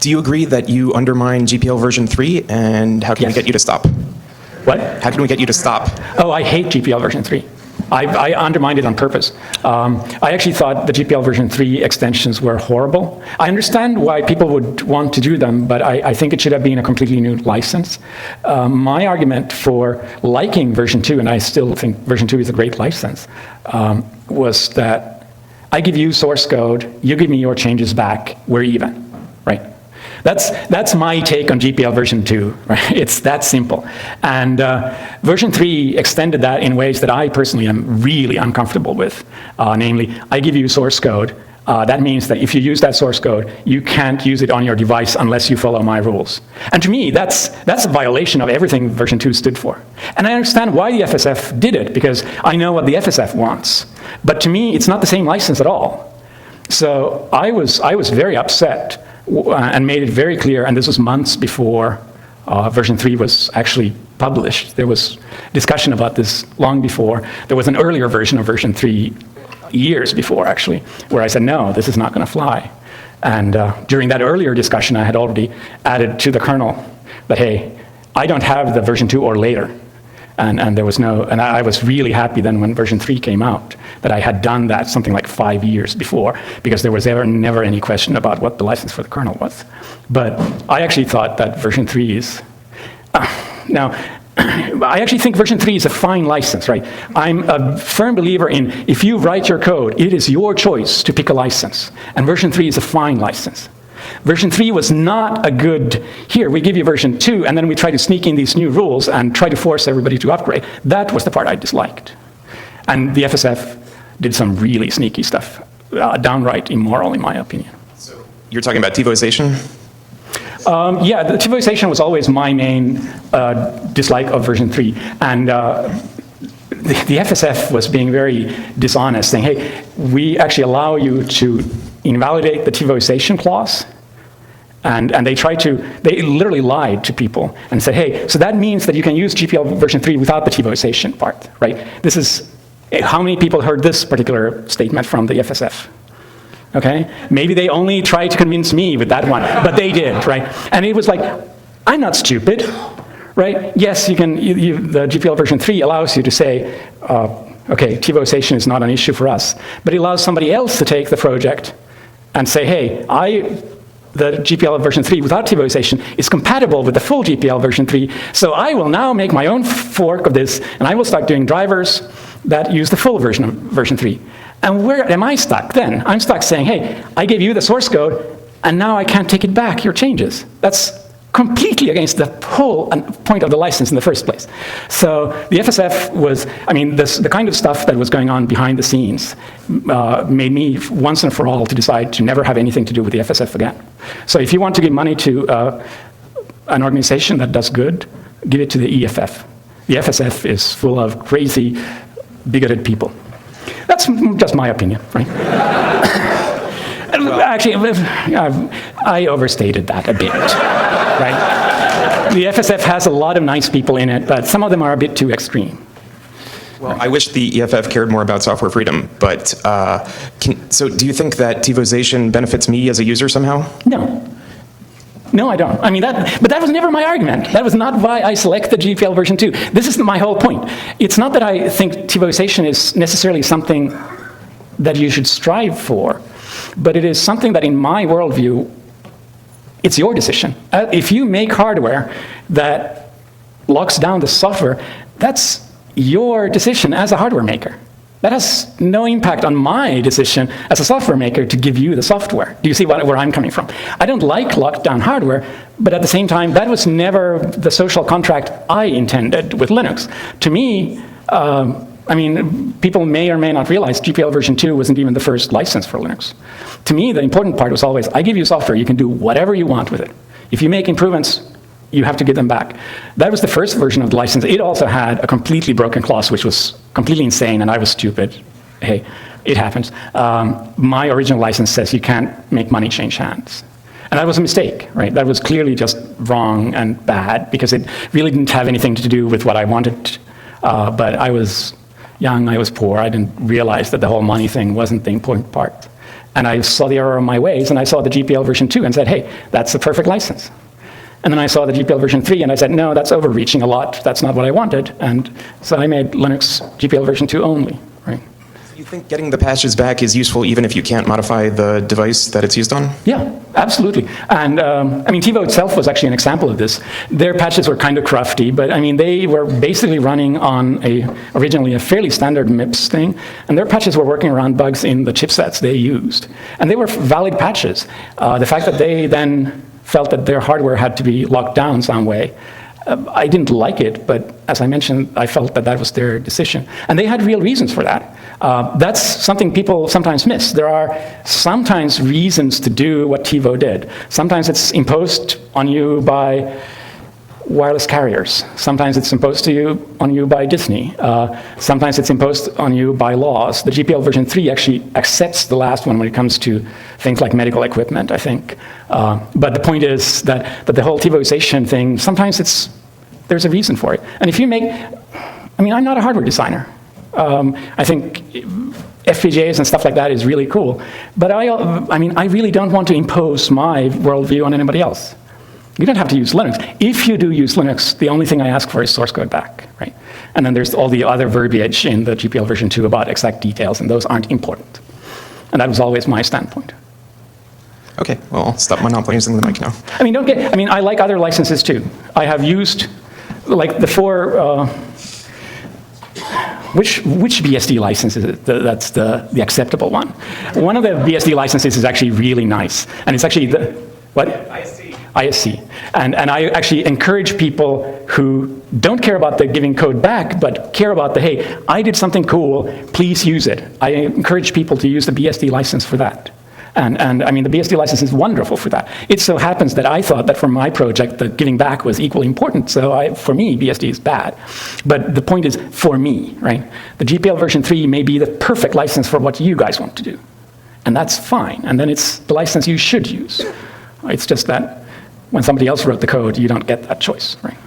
Do you agree that you undermine GPL version 3, and how can we get you to stop? What? How can we get you to stop? Oh, I hate GPL version 3. I undermined it on purpose. I actually thought the GPL version 3 extensions were horrible. I understand why people would want to do them, but I think it should have been a completely new license. My argument for liking version 2, and I still think version 2 is a great license, was that I give you source code, you give me your changes back, we're even, right? That's my take on GPL version 2, right? It's that simple. And version 3 extended that in ways that I personally am really uncomfortable with. Namely, I give you source code. That means that if you use that source code, you can't use it on your device unless you follow my rules. And to me, that's a violation of everything version 2 stood for. And I understand why the FSF did it, because I know what the FSF wants. But to me, it's not the same license at all. So I was very upset and made it very clear, and this was months before version 3 was actually published. There was discussion about this long before. There was an earlier version of version 3 years before, actually, where I said, no, this is not going to fly. And during that earlier discussion, I had already added to the kernel that, hey, I don't have the version 2 or later. And there was no, and I was really happy then when version 3 came out that I had done that something like 5 years before, because there was never any question about what the license for the kernel was. But I actually thought that version 3 is, now, I actually think version 3 is a fine license, right? I'm a firm believer in if you write your code, it is your choice to pick a license. And version 3 is a fine license. Version 3 was not a good, here, we give you version 2, and then we try to sneak in these new rules and try to force everybody to upgrade. That was the part I disliked. And the FSF did some really sneaky stuff, downright immoral, in my opinion. So you're talking about TiVoization? Yeah, the TiVoization was always my main dislike of version 3. And the FSF was being very dishonest, saying, hey, we actually allow you to invalidate the TiVoization clause. And they literally lied to people and said, hey, so that means that you can use GPL version 3 without the TiVoization part, right? This is, how many people heard this particular statement from the FSF? Okay, maybe they only tried to convince me with that one, but they did, right? And it was like, I'm not stupid, right? Yes, you can, the GPL version 3 allows you to say, okay, TiVoization is not an issue for us, but it allows somebody else to take the project and say, hey, the GPL version 3 without TiVoization is compatible with the full GPL version 3, so I will now make my own fork of this, and I will start doing drivers that use the full version of version 3. And where am I stuck then? I'm stuck saying, hey, I gave you the source code, and now I can't take it back, your changes. That's completely against the whole point of the license in the first place. So the FSF was, I mean, the kind of stuff that was going on behind the scenes made me once and for all to decide to never have anything to do with the FSF again. So if you want to give money to an organization that does good, give it to the EFF. The FSF is full of crazy, bigoted people. That's just my opinion, right? Well, actually, I overstated that a bit, right? The FSF has a lot of nice people in it, but some of them are a bit too extreme. Well, I wish the EFF cared more about software freedom, but so do you think that TiVoization benefits me as a user somehow? No. No, I don't. I mean, but that was never my argument. That was not why I selected GPL version 2. This is my whole point. It's not that I think TiVoization is necessarily something that you should strive for, but it is something that in my worldview, it's your decision. If you make hardware that locks down the software, that's your decision as a hardware maker. That has no impact on my decision as a software maker to give you the software. Do you see where I'm coming from? I don't like locked down hardware, but at the same time, that was never the social contract I intended with Linux. To me, I mean, people may or may not realize GPL version 2 wasn't even the first license for Linux. To me, the important part was always, I give you software, you can do whatever you want with it. If you make improvements, you have to give them back. That was the first version of the license. It also had a completely broken clause, which was completely insane, and I was stupid. Hey, it happens. My original license says you can't make money change hands. And that was a mistake, right? That was clearly just wrong and bad, because it really didn't have anything to do with what I wanted. But I was young, I was poor, I didn't realize that the whole money thing wasn't the important part. And I saw the error of my ways, and I saw the GPL version 2 and said, hey, that's the perfect license. And then I saw the GPL version 3, and I said, no, that's overreaching a lot. That's not what I wanted. And so I made Linux GPL version 2 only, right? Do you think getting the patches back is useful even if you can't modify the device that it's used on? Yeah, absolutely. And I mean, TiVo itself was actually an example of this. Their patches were kind of crufty, but I mean, they were basically running on originally a fairly standard MIPS thing, and their patches were working around bugs in the chipsets they used. And they were valid patches. The fact that they then felt that their hardware had to be locked down some way, I didn't like it, but as I mentioned, I felt that that was their decision. And they had real reasons for that. That's something people sometimes miss. There are sometimes reasons to do what TiVo did. Sometimes it's imposed on you by wireless carriers. Sometimes it's imposed on you by Disney. Sometimes it's imposed on you by laws. The GPL version 3 actually accepts the last one when it comes to things like medical equipment, I think. But the point is that the whole TiVoization thing, sometimes there's a reason for it. And if you make, I mean, I'm not a hardware designer. I think FPGAs and stuff like that is really cool. But I mean, I really don't want to impose my worldview on anybody else. You don't have to use Linux. If you do use Linux, the only thing I ask for is source code back, right? And then there's all the other verbiage in the GPL version 2 about exact details, and those aren't important. And that was always my standpoint. Okay, well, I'll stop monopolizing the mic now. I mean, I like other licenses too. I have used, like, the four, which BSD license is it? That's the acceptable one. One of the BSD licenses is actually really nice, and it's actually the, what? ISC. And I actually encourage people who don't care about the giving code back, but care about the, hey, I did something cool, please use it. I encourage people to use the BSD license for that. And I mean, the BSD license is wonderful for that. It so happens that I thought that for my project, the giving back was equally important. So for me, BSD is bad. But the point is, for me, right? The GPL version 3 may be the perfect license for what you guys want to do. And that's fine. And then it's the license you should use. It's just that when somebody else wrote the code, you don't get that choice, right?